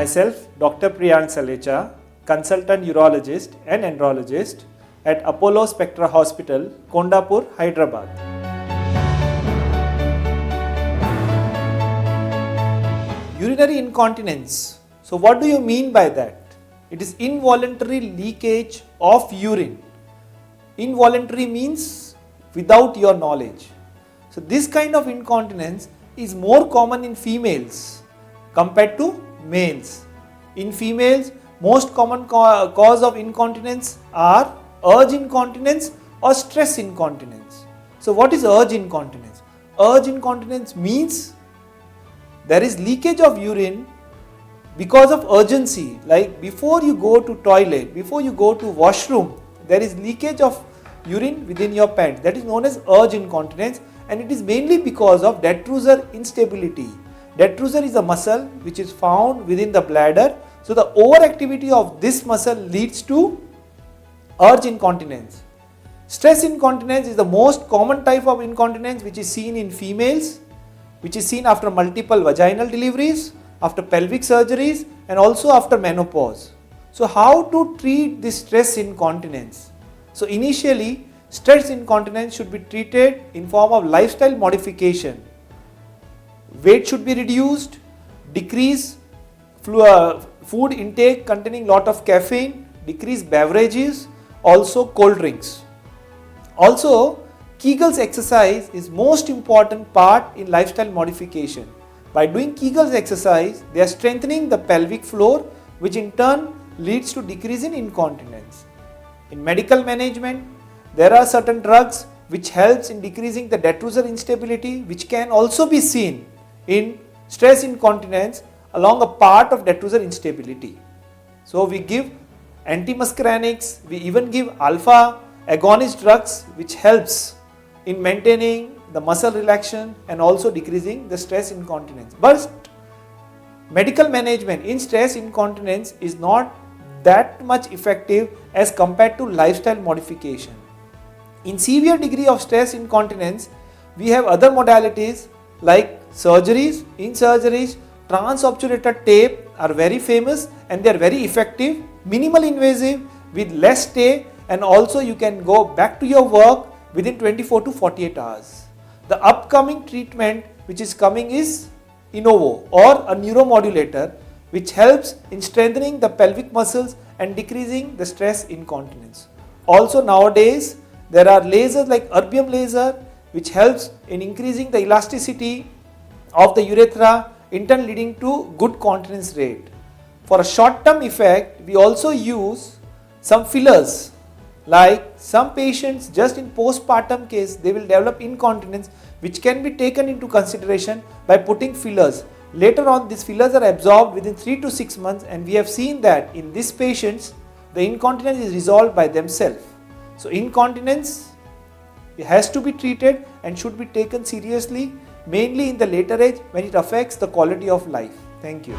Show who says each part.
Speaker 1: Myself, Dr. Priyank Salecha, consultant urologist and andrologist at Apollo Spectra Hospital, Kondapur, Hyderabad. Urinary incontinence. So what do you mean by that? It is involuntary leakage of urine. Involuntary means without your knowledge. So this kind of incontinence is more common in females compared to males. In females, most common cause of incontinence are urge incontinence or stress incontinence. So what is urge incontinence? Urge incontinence means there is leakage of urine because of urgency, like before you go to toilet, before you go to washroom, there is leakage of urine within your pants. That is known as urge incontinence, and it is mainly because of detrusor instability. Detrusor is a muscle which is found within the bladder. So the overactivity of this muscle leads to urge incontinence. Stress incontinence is the most common type of incontinence which is seen in females, which is seen after multiple vaginal deliveries, after pelvic surgeries, and also after menopause. So how to treat this stress incontinence? So initially, stress incontinence should be treated in form of lifestyle modification. Weight should be reduced, decrease food intake containing lot of caffeine, decrease beverages, also cold drinks. Also, Kegels exercise is most important part in lifestyle modification. By doing Kegels exercise, they are strengthening the pelvic floor, which in turn leads to decrease in incontinence. In medical management, there are certain drugs which helps in decreasing the detrusor instability, which can also be seen in stress incontinence along a part of detrusor instability. So we give antimuscarinics, we even give alpha agonist drugs which helps in maintaining the muscle relaxation and also decreasing the stress incontinence. But medical management in stress incontinence is not that much effective as compared to lifestyle modification. In severe degree of stress incontinence, we have other modalities like surgeries. In surgeries, transobturator tape are very famous and they are very effective, minimal invasive with less stay, and also you can go back to your work within 24 to 48 hours. The upcoming treatment which is coming is Innovo or a neuromodulator, which helps in strengthening the pelvic muscles and decreasing the stress incontinence. Also nowadays there are lasers like erbium laser which helps in increasing the elasticity of the urethra, in turn leading to good continence rate. For a short term effect, we also use some fillers. Like some patients just in postpartum case, they will develop incontinence which can be taken into consideration by putting fillers. Later on, these fillers are absorbed within 3 to 6 months, and we have seen that in these patients, the incontinence is resolved by themselves. So incontinence has to be treated and should be taken seriously, mainly in the later age when it affects the quality of life. Thank you.